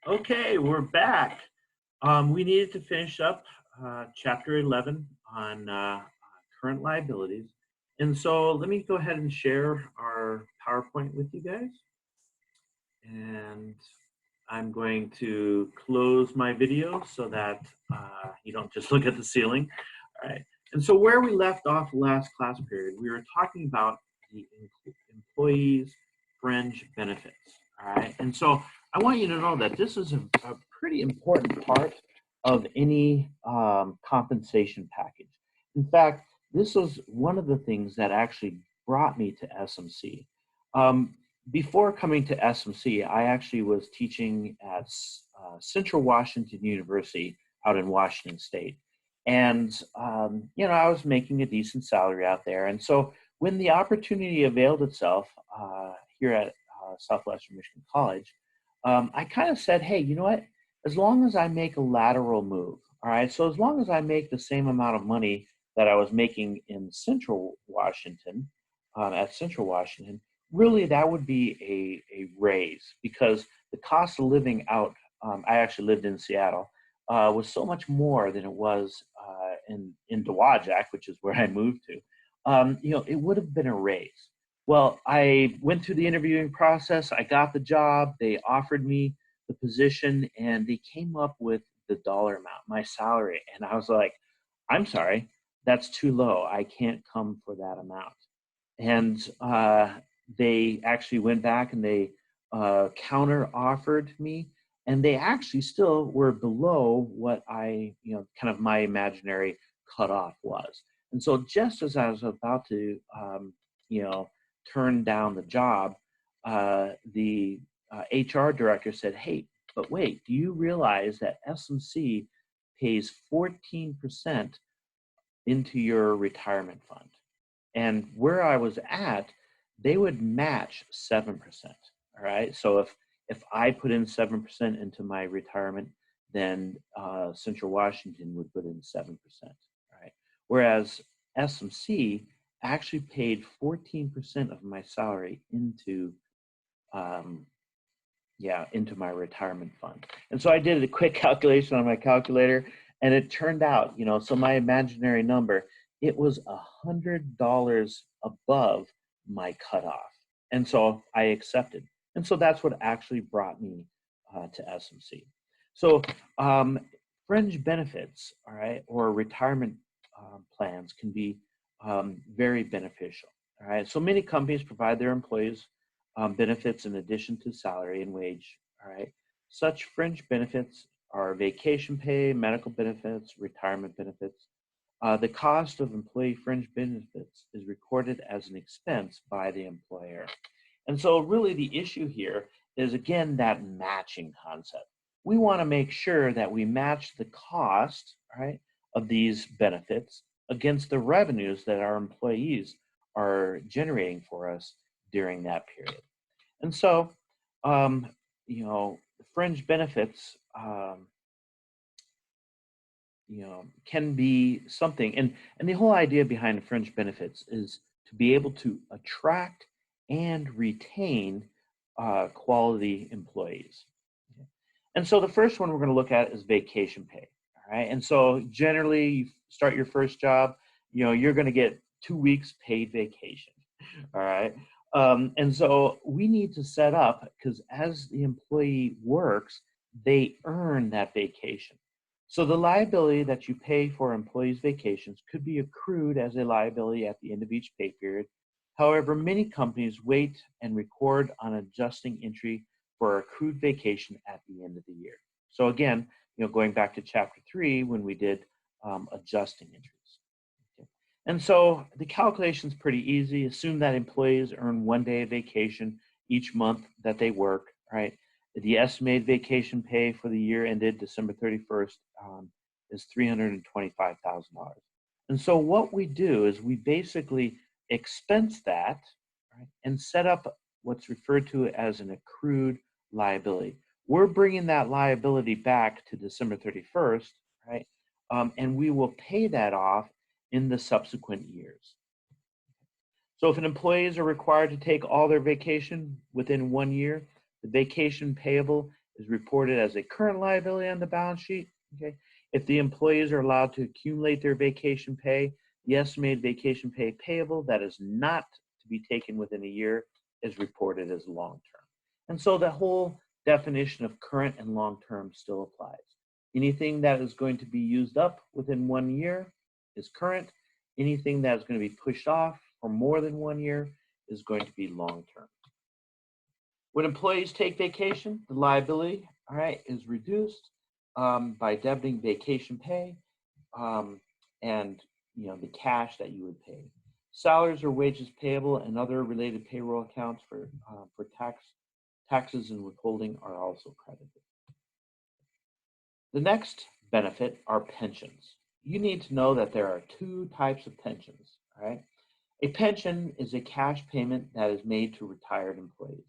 Okay, we're back. We needed to finish up chapter 11 on current liabilities. And so let me go ahead and share our PowerPoint with you guys. And I'm going to close my video so that you don't just look at the ceiling. All right. And so where we left off last class period, we were talking about the employees' fringe benefits. All right. And so I want you to know that this is a pretty important part of any compensation package. In fact, this was one of the things that actually brought me to SMC. Before coming to SMC, I actually was teaching at Central Washington University out in Washington State. And, I was making a decent salary out there. And so when the opportunity availed itself here at Southwestern Michigan College, I kind of said, hey, you know what? As long as I make a lateral move, all right, so as long as I make the same amount of money that I was making in Central Washington, at Central Washington, really that would be a raise because the cost of living out, I actually lived in Seattle, was so much more than it was in Dowagiac, which is where I moved to. It would have been a raise. Well, I went through the interviewing process. I got the job. They offered me the position, and they came up with the dollar amount, my salary. And I was like, I'm sorry, that's too low. I can't come for that amount. And they actually went back and they counter offered me, and they actually still were below what kind of my imaginary cutoff was. And so just as I was about to, turn down the job, the HR director said, hey, but wait, do you realize that SMC pays 14% into your retirement fund? And where I was at, they would match 7%. All right. So if I put in 7% into my retirement, then Central Washington would put in 7%. All right. Whereas SMC actually paid 14% of my salary into my retirement fund. And so I did a quick calculation on my calculator, and it turned out, so my imaginary number, it was $100 above my cutoff. And so I accepted. And so that's what actually brought me to SMC. So fringe benefits, all right, or retirement plans can be very beneficial. All right. So many companies provide their employees benefits in addition to salary and wage. All right. Such fringe benefits are vacation pay, medical benefits, retirement benefits. The cost of employee fringe benefits is recorded as an expense by the employer. And so really the issue here is, again, that matching concept. We want to make sure that we match the cost, right, of these benefits against the revenues that our employees are generating for us during that period. And so, fringe benefits, can be something. And the whole idea behind fringe benefits is to be able to attract and retain quality employees. And so the first one we're going to look at is vacation pay. All right. And so generally, you start your first job, you're going to get 2 weeks paid vacation. All right. And so we need to set up, because as the employee works, they earn that vacation. So the liability that you pay for employees' vacations could be accrued as a liability at the end of each pay period. However, many companies wait and record on adjusting entry for accrued vacation at the end of the year. So again, going back to chapter 3 when we did adjusting entries. Okay. And so the calculation is pretty easy. Assume that employees earn 1 day of vacation each month that they work, right? The estimated vacation pay for the year ended December 31st is $325,000. And so what we do is we basically expense that, right, and set up what's referred to as an accrued liability. We're bringing that liability back to December 31st, right? And we will pay that off in the subsequent years. So if an employees are required to take all their vacation within 1 year, the vacation payable is reported as a current liability on the balance sheet. Okay. If the employees are allowed to accumulate their vacation pay, the estimated vacation pay payable that is not to be taken within a year is reported as long-term. And so the whole definition of current and long-term still applies. Anything that is going to be used up within 1 year is current. Anything that is going to be pushed off for more than 1 year is going to be long-term. When employees take vacation, the liability, all right, is reduced by debiting vacation pay and the cash that you would pay. Salaries or wages payable and other related payroll accounts for taxes and withholding are also credited. The next benefit are pensions. You need to know that there are 2 types of pensions. All right, a pension is a cash payment that is made to retired employees.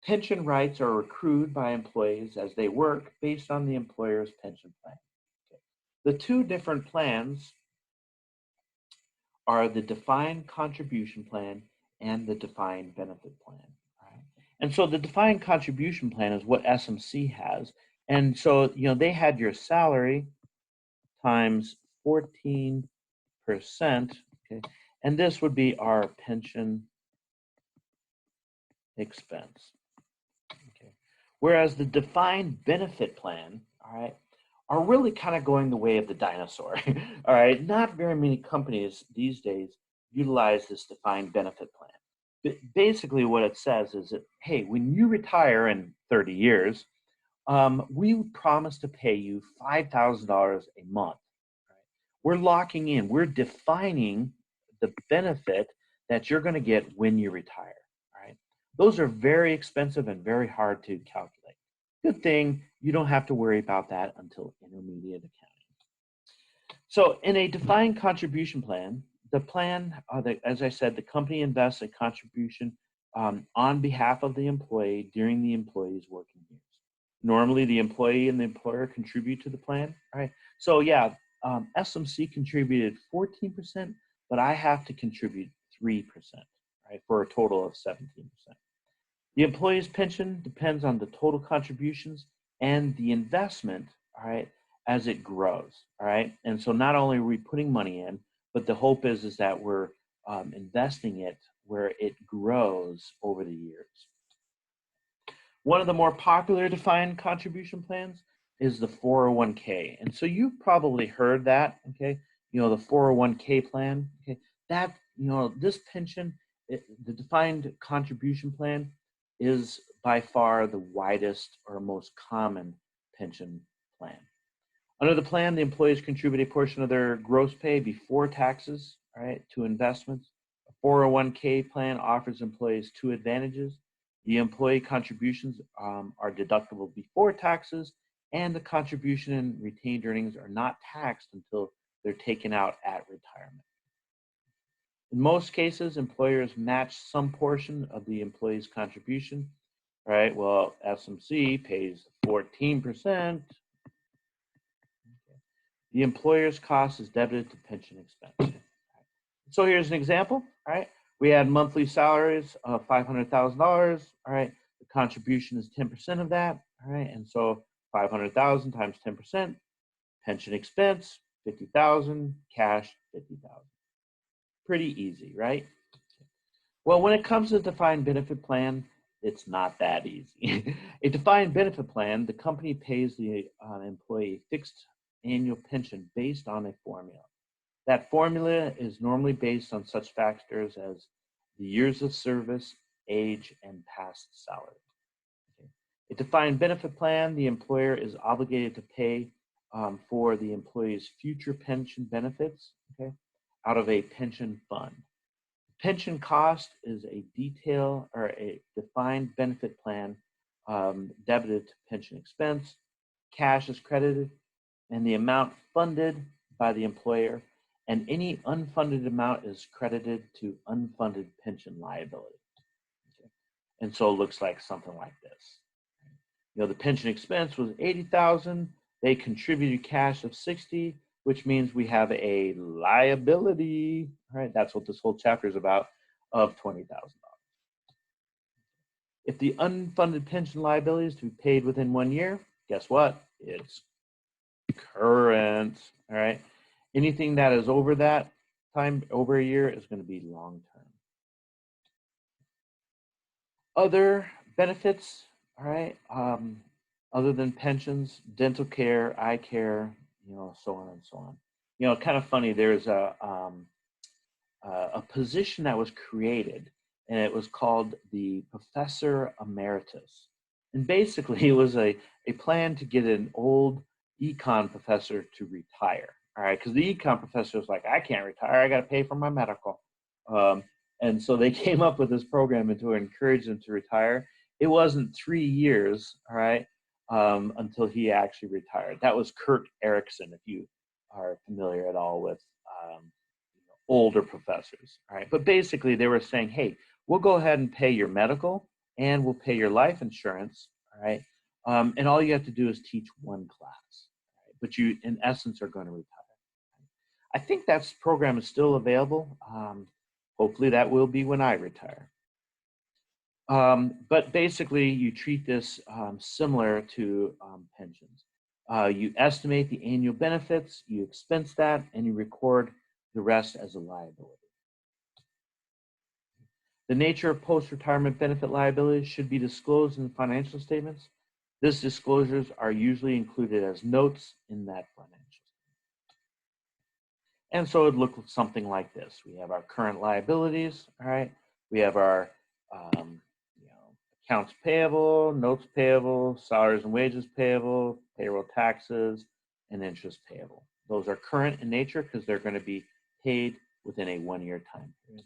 Pension rights are accrued by employees as they work based on the employer's pension plan. Okay. The 2 different plans are the defined contribution plan and the defined benefit plan. Right? And so the defined contribution plan is what SMC has. And so, they had your salary times 14%, okay? And this would be our pension expense. Okay. Whereas the defined benefit plan, all right, are really kind of going the way of the dinosaur. All right, not very many companies these days utilize this defined benefit plan. But basically, what it says is that, hey, when you retire in 30 years, we promise to pay you $5,000 a month. Right? We're locking in, we're defining the benefit that you're going to get when you retire. Right? Those are very expensive and very hard to calculate. Good thing you don't have to worry about that until intermediate accounting. So in a defined contribution plan, the plan, as I said, the company invests a contribution on behalf of the employee during the employee's working years. Normally, the employee and the employer contribute to the plan, right? So yeah, SMC contributed 14%, but I have to contribute 3%, right, for a total of 17%. The employee's pension depends on the total contributions and the investment, all right, as it grows, all right? And so not only are we putting money in, but the hope is that we're investing it where it grows over the years. One of the more popular defined contribution plans is the 401k. And so you've probably heard that, okay? The 401k plan, okay? That, this pension, the defined contribution plan is by far the widest or most common pension plan. Under the plan, the employees contribute a portion of their gross pay before taxes, right, to investments. A 401k plan offers employees 2 advantages. The employee contributions are deductible before taxes, and the contribution and retained earnings are not taxed until they're taken out at retirement. In most cases, employers match some portion of the employee's contribution, right? Well, SMC pays 14%. The employer's cost is debited to pension expense. So here's an example, all right? We had monthly salaries of $500,000, all right? The contribution is 10% of that, all right? And so 500,000 times 10%, pension expense, 50,000, cash, 50,000. Pretty easy, right? Well, when it comes to the defined benefit plan, it's not that easy. A defined benefit plan, the company pays the employee fixed annual pension based on a formula. That formula is normally based on such factors as the years of service, age, and past salary. Okay. A defined benefit plan, the employer is obligated to pay for the employee's future pension benefits, okay, out of a pension fund. Pension cost is a detail or a defined benefit plan debited to pension expense. Cash is credited, and the amount funded by the employer, and any unfunded amount is credited to unfunded pension liability. Okay. And so it looks like something like this. The pension expense was 80,000. They contributed cash of 60, which means we have a liability, right? That's what this whole chapter is about, of $20,000. If the unfunded pension liability is to be paid within 1 year, guess what? It's current, all right? Anything that is over that time, over a year, is going to be long-term. Other benefits, all right, other than pensions, dental care, eye care, so on and so on. Kind of funny, there's a position that was created, and it was called the Professor Emeritus. And basically, it was a plan to get an old econ professor to retire, all right? Because the econ professor was like, I can't retire, I got to pay for my medical. And so they came up with this program to encourage them to retire. It wasn't 3 years, all right, until he actually retired. That was Kurt Erickson, if you are familiar at all with older professors, all right? But basically, they were saying, hey, we'll go ahead and pay your medical, and we'll pay your life insurance, all right? And all you have to do is teach one class, right? But you, in essence, are going to retire. I think that program is still available. Hopefully that will be when I retire. But basically, you treat this similar to pensions. You estimate the annual benefits, you expense that, and you record the rest as a liability. The nature of post-retirement benefit liabilities should be disclosed in financial statements. These disclosures are usually included as notes in that financial statement. And so it would look something like this. We have our current liabilities, all right? We have our accounts payable, notes payable, salaries and wages payable, payroll taxes, and interest payable. Those are current in nature because they're going to be paid within a 1-year time period.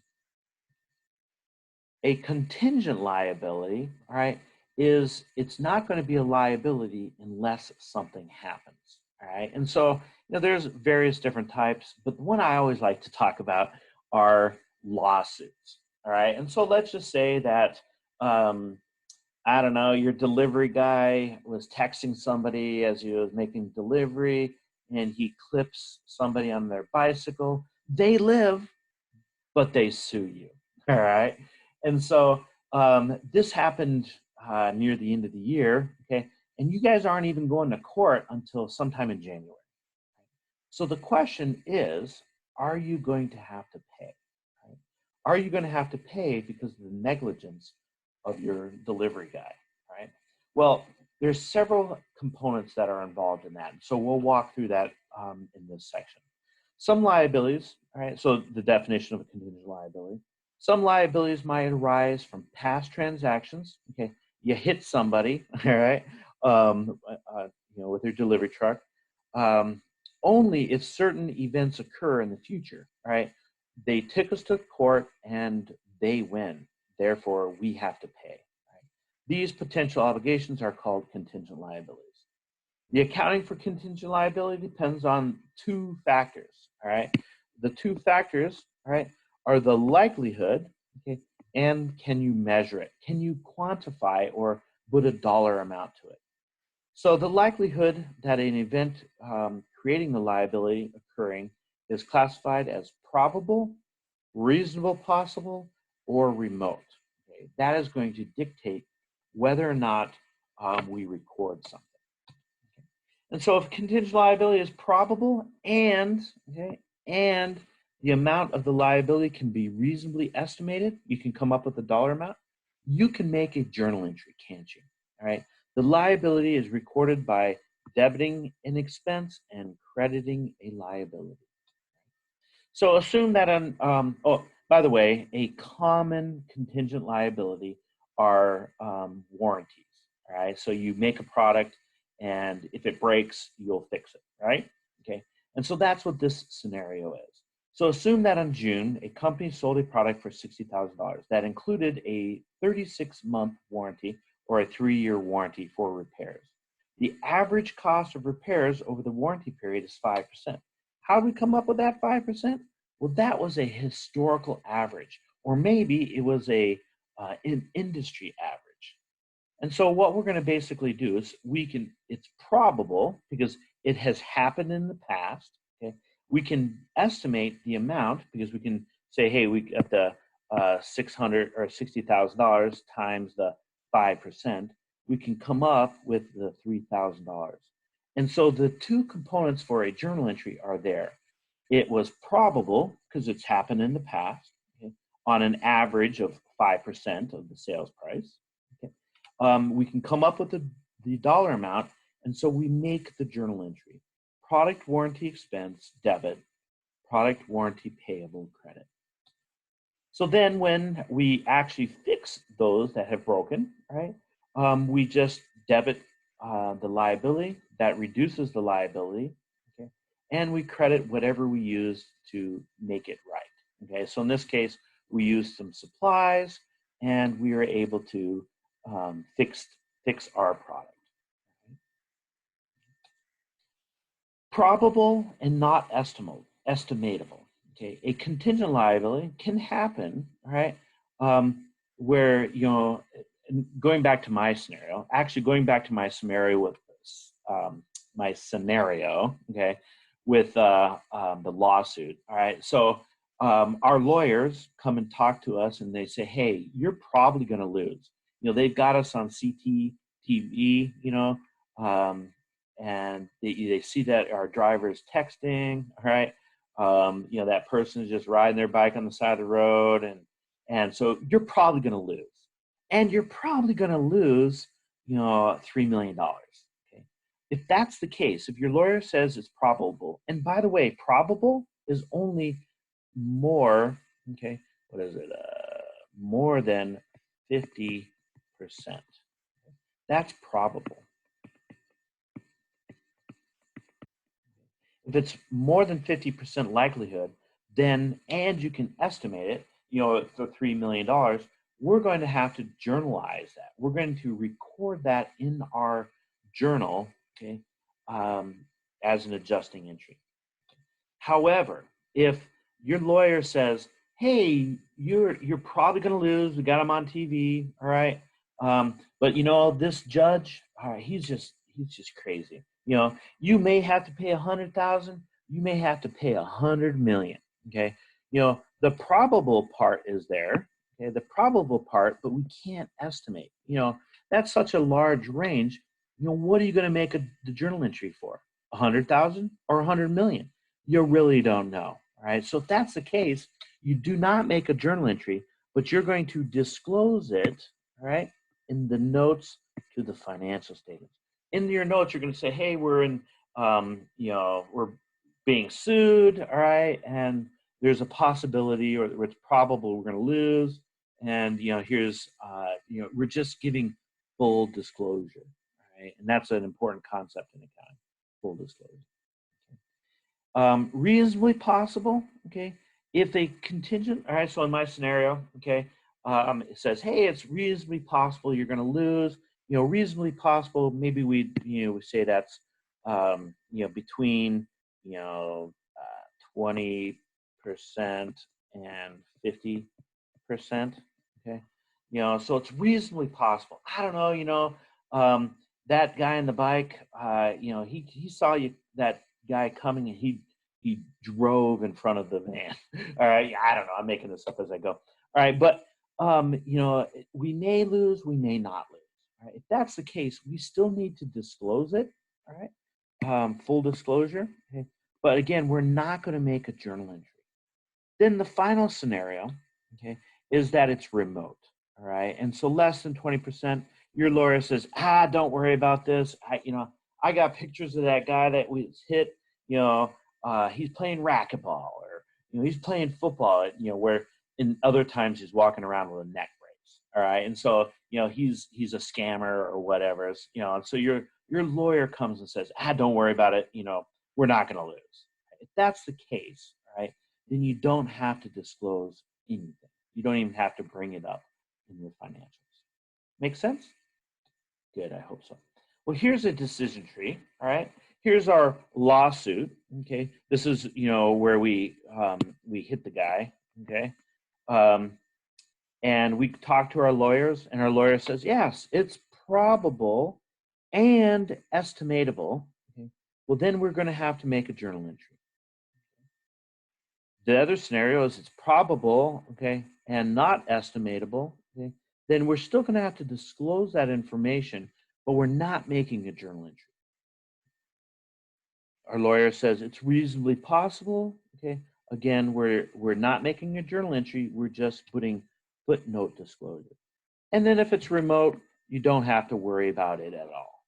A contingent liability, all right, it's not going to be a liability unless something happens, all right? And so, there's various different types, but the one I always like to talk about are lawsuits, all right? And so let's just say that, I don't know, your delivery guy was texting somebody as he was making delivery, and he clips somebody on their bicycle. They live, but they sue you, all right? And so this happened near the end of the year, okay? And you guys aren't even going to court until sometime in January. So the question is, are you going to have to pay? Right? Are you going to have to pay because of the negligence of your delivery guy, right? Well, there's several components that are involved in that. So we'll walk through that in this section. Some liabilities, all right, so the definition of a contingent liability. Some liabilities might arise from past transactions, okay? You hit somebody, all right, with your delivery truck, only if certain events occur in the future, all right? They took us to court and they win. Therefore, we have to pay. Right? These potential obligations are called contingent liabilities. The accounting for contingent liability depends on 2 factors. All right, the 2 factors, all right, are the likelihood, okay, and can you measure it? Can you quantify or put a dollar amount to it? So the likelihood that an event creating the liability occurring is classified as probable, reasonable possible, or remote. Okay? That is going to dictate whether or not we record something. Okay? And so if contingent liability is probable and the amount of the liability can be reasonably estimated, you can come up with a dollar amount, you can make a journal entry, can't you? All right. The liability is recorded by debiting an expense and crediting a liability. So assume that by the way, a common contingent liability are warranties, all right? So you make a product, and if it breaks, you'll fix it, right? Okay, and so that's what this scenario is. So assume that in June, a company sold a product for $60,000 that included a 36-month warranty or a 3-year warranty for repairs. The average cost of repairs over the warranty period is 5%. How did we come up with that 5%? Well, that was a historical average, or maybe it was an industry average. And so what we're going to basically do is it's probable because it has happened in the past. Okay, we can estimate the amount because we can say, hey, we got the $600 or $60,000 times the 5%, we can come up with the $3,000. And so the two components for a journal entry are there. It was probable, because it's happened in the past, okay, on an average of 5% of the sales price. Okay. We can come up with the dollar amount, and so we make the journal entry. Product warranty expense, debit. Product warranty payable, credit. So then when we actually fix those that have broken, right, we just debit the liability. That reduces the liability, okay, and we credit whatever we use to make it right. Okay, so in this case, we used some supplies, and we were able to fix our product. Probable and not estimatable. Okay, a contingent liability can happen, right? Where, you know, going back to my scenario, with my scenario, okay, with the lawsuit. All right, so our lawyers come and talk to us, and they say, "Hey, you're probably going to lose." You know, they've got us on CCTV, you know, and they see that our driver is texting, right? You know, that person is just riding their bike on the side of the road, and so you're probably going to lose, and you're probably going to lose, you know, $3 million. Okay, if that's the case, if your lawyer says it's probable, and by the way, probable is only more, okay, what is it? More than 50%. That's probable. If it's more than 50% likelihood, then, and you can estimate it, you know, for $3 million, we're going to have to journalize that. We're going to record that in our journal, okay, as an adjusting entry. However, if your lawyer says, "Hey, you're probably going to lose. We got him on TV, all right, but you know, this judge, all right, he's just crazy. You know, you may have to pay 100,000. You may have to pay 100 million. Okay, you know, the probable part is there. Okay, the probable part, but we can't estimate. You know, that's such a large range. You know, what are you going to make the journal entry for? 100,000 or 100 million? You really don't know. All right. So if that's the case, you do not make a journal entry, but you're going to disclose it, all right, in the notes to the financial statements. In your notes, you're going to say, "Hey, we're in, you know, we're being sued, all right, and there's a possibility, or it's probable we're going to lose, and you know, here's, you know, we're just giving full disclosure, all right, and that's an important concept in accounting, full disclosure." Reasonably possible, okay, if a contingent, all right, so in my scenario, okay, it says, "Hey, it's reasonably possible you're going to lose." You know, reasonably possible, maybe we, you know, we say that's, you know, between, you know, 20% and 50%, okay, you know, so it's reasonably possible. I don't know, you know, that guy on the bike, you know, he saw that guy coming, and he drove in front of the van. All right, I don't know, I'm making this up as I go. All right, but you know, we may lose, we may not lose. All right, if that's the case, we still need to disclose it. All right, full disclosure. Okay, but again, we're not going to make a journal entry. Then the final scenario, okay, is that it's remote. All right, and so less than 20%. Your lawyer says, "Don't worry about this. You know, I got pictures of that guy that was hit. You know, he's playing racquetball, or you know, he's playing football. You know, where in other times he's walking around with a neck brace. All right, and so you know, he's a scammer or whatever. You know, and so your lawyer comes and says, "Don't worry about it. You know, we're not going to lose." If that's the case, all right, then you don't have to disclose anything. You don't even have to bring it up in your financials. Make sense? Good, I hope so. Well, here's a decision tree, all right? Here's our lawsuit, okay? This is, you know, where we hit the guy, okay? And we talk to our lawyers, and our lawyer says, "Yes, it's probable and estimatable." Okay? Well, then we're going to have to make a journal entry. The other scenario is it's probable, okay, and not estimatable, okay? then we're still going to have to disclose that information, but we're not making a journal entry. Our lawyer says it's reasonably possible. Okay. Again, we're not making a journal entry. We're just putting footnote disclosure. And then if it's remote, you don't have to worry about it at all.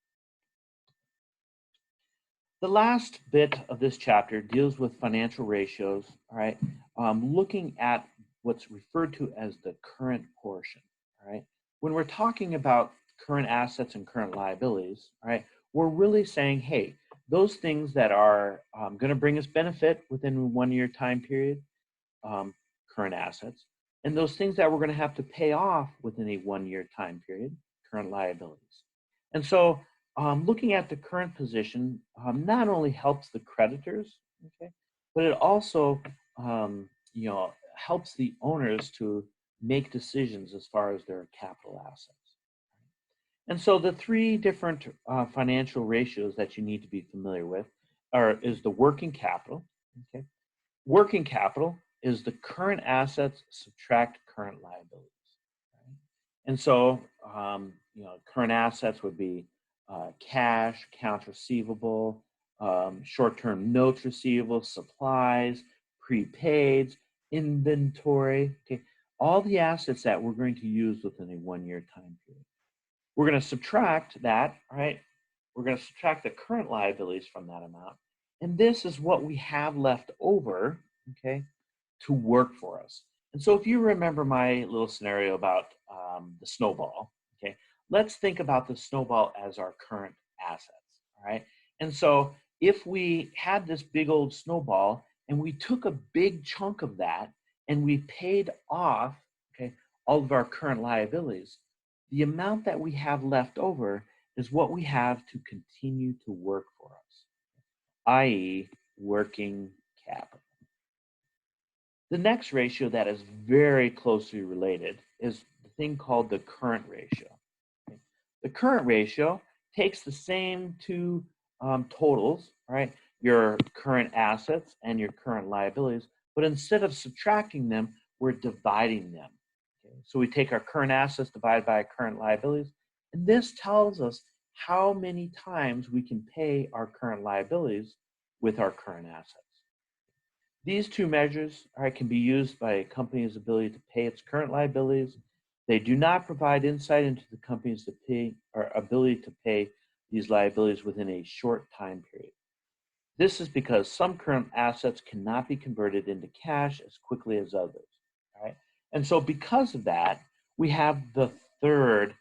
The last bit of this chapter deals with financial ratios, all right, looking at what's referred to as the current portion, all right. When we're talking about current assets and current liabilities, all right, we're really saying, hey, those things that are going to bring us benefit within a 1 year time period, current assets, and those things that we're going to have to pay off within a 1 year time period, current liabilities. And so looking at the current position not only helps the creditors, okay, but it also helps the owners to make decisions as far as their capital assets. And so the three different financial ratios that you need to be familiar with is the working capital. Okay, working capital is the current assets subtract current liabilities. Right? And so current assets would be cash, accounts receivable, short-term notes receivable, supplies, prepaids, inventory, okay, all the assets that we're going to use within a 1 year time period. We're going to subtract that, right? We're going to subtract the current liabilities from that amount. And this is what we have left over, okay, to work for us. And so if you remember my little scenario about the snowball, okay, let's think about the snowball as our current assets, all right? And so if we had this big old snowball and we took a big chunk of that and we paid off, okay, all of our current liabilities, the amount that we have left over is what we have to continue to work for us, i.e. working capital. The next ratio that is very closely related is the thing called the current ratio. Okay? The current ratio takes the same two totals, right? Your current assets and your current liabilities, but instead of subtracting them, we're dividing them. Okay? So we take our current assets divided by our current liabilities, and this tells us how many times we can pay our current liabilities with our current assets. These two measures can be used by a company's ability to pay its current liabilities. They do not provide insight into the company's ability to pay these liabilities within a short time period. This is because some current assets cannot be converted into cash as quickly as others. Right? And so because of that, we have the third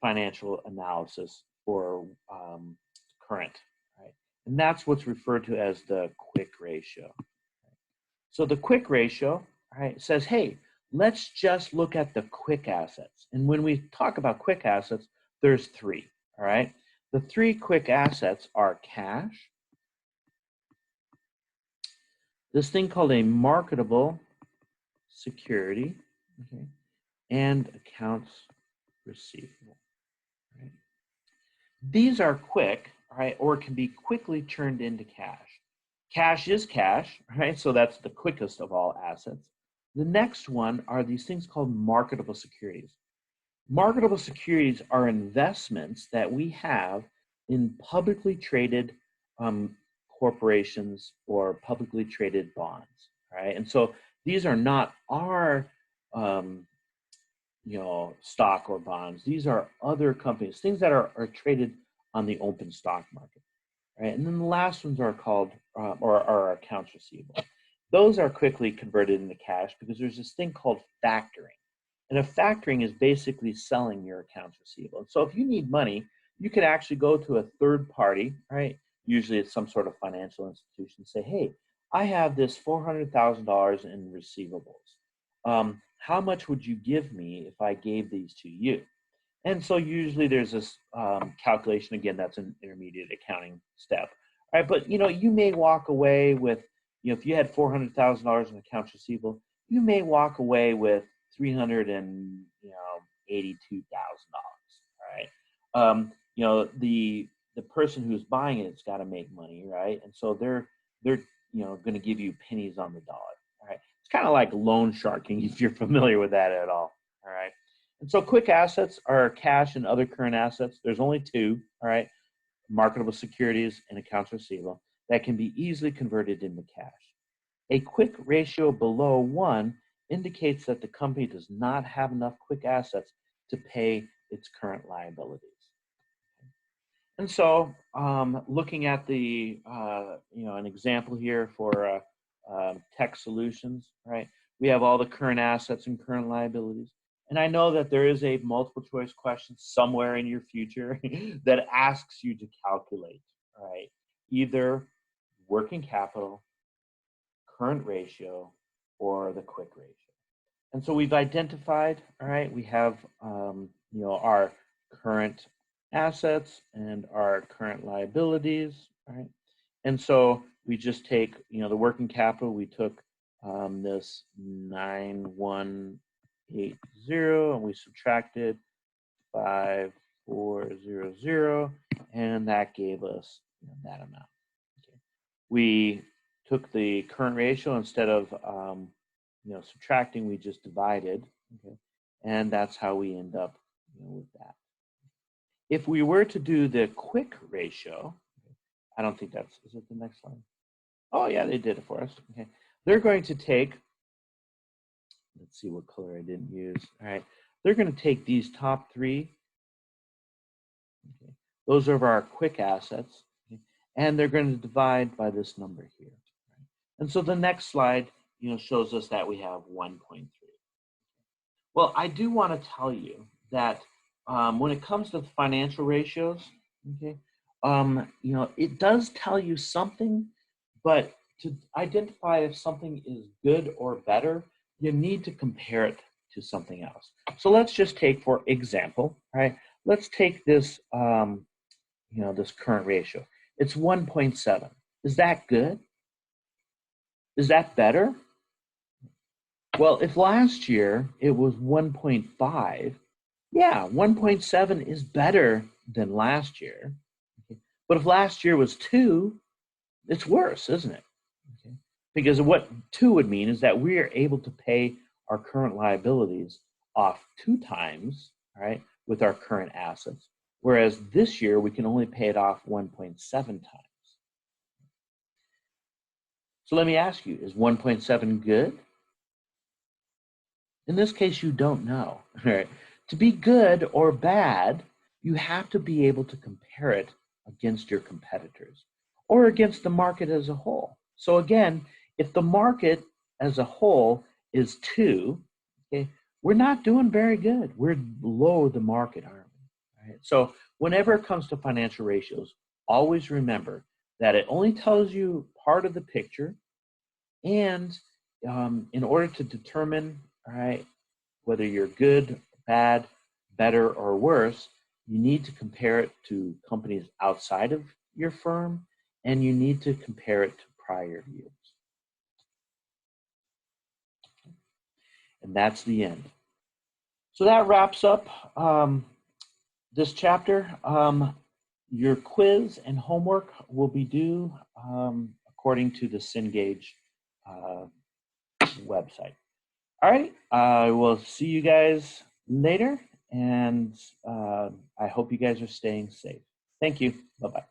financial analysis for current. Right? And that's what's referred to as the quick ratio. So the quick ratio, right, says, hey, let's just look at the quick assets. And when we talk about quick assets, there's three, all right? The three quick assets are cash, this thing called a marketable security, okay, and accounts receivable, right? These are quick, right, or can be quickly turned into cash. Cash is cash, right? So that's the quickest of all assets. The next one are these things called marketable securities. Marketable securities are investments that we have in publicly traded corporations or publicly traded bonds, right? And so these are not our stock or bonds. These are other companies, things that are traded on the open stock market. Right? And then the last ones are called, or are accounts receivable. Those are quickly converted into cash because there's this thing called factoring. And a factoring is basically selling your accounts receivable. And so if you need money, you could actually go to a third party, right? Usually it's some sort of financial institution, say, hey, I have this $400,000 in receivables. How much would you give me if I gave these to you? And so usually there's this calculation, again, that's an intermediate accounting step, right? But, you may walk away with, if you had $400,000 in accounts receivable, you may walk away with $382,000, right? The person who's buying it's got to make money, right? And so they're going to give you pennies on the dollar, all right? It's kind of like loan sharking if you're familiar with that at all right? And so quick assets are cash and other current assets. There's only two, all right, marketable securities and accounts receivable that can be easily converted into cash. A quick ratio below 1 indicates that the company does not have enough quick assets to pay its current liabilities. And so, looking at the, an example here for tech solutions, right? We have all the current assets and current liabilities. And I know that there is a multiple choice question somewhere in your future that asks you to calculate, right? Either working capital, current ratio, or the quick ratio. And so we've identified, all right, we have, our current assets and our current liabilities, right? And so we just take, the working capital, we took this 9180 and we subtracted 5400, and that gave us that amount. Okay. We took the current ratio instead of subtracting, we just divided, okay, and that's how we end up with that. If we were to do the quick ratio, I don't think that's, is it the next slide? Oh yeah, they did it for us. Okay, they're going to take, let's see what color I didn't use. All right, they're going to take these top three. Okay, those are our quick assets, okay, and they're going to divide by this number here. Right? And so the next slide, shows us that we have 1.3. Well, I do want to tell you that when it comes to the financial ratios, okay, it does tell you something, but to identify if something is good or better, you need to compare it to something else. So let's just take, for example, right? Let's take this, this current ratio. It's 1.7. Is that good? Is that better? Well, if last year it was 1.5, yeah, 1.7 is better than last year. Okay. But if last year was 2, it's worse, isn't it? Okay. Because what 2 would mean is that we are able to pay our current liabilities off 2 times, right, with our current assets, whereas this year we can only pay it off 1.7 times. So let me ask you, is 1.7 good? In this case, you don't know. Right? To be good or bad, you have to be able to compare it against your competitors or against the market as a whole. So again, if the market as a whole is 2, okay, we're not doing very good. We're below the market, aren't we? Right? So whenever it comes to financial ratios, always remember that it only tells you part of the picture, and in order to determine, all right, whether you're good, bad, better, or worse, you need to compare it to companies outside of your firm, and you need to compare it to prior years. And that's the end. So that wraps up this chapter. Your quiz and homework will be due according to the Cengage website. All right, I will see you guys later, and I hope you guys are staying safe. Thank you. Bye-bye.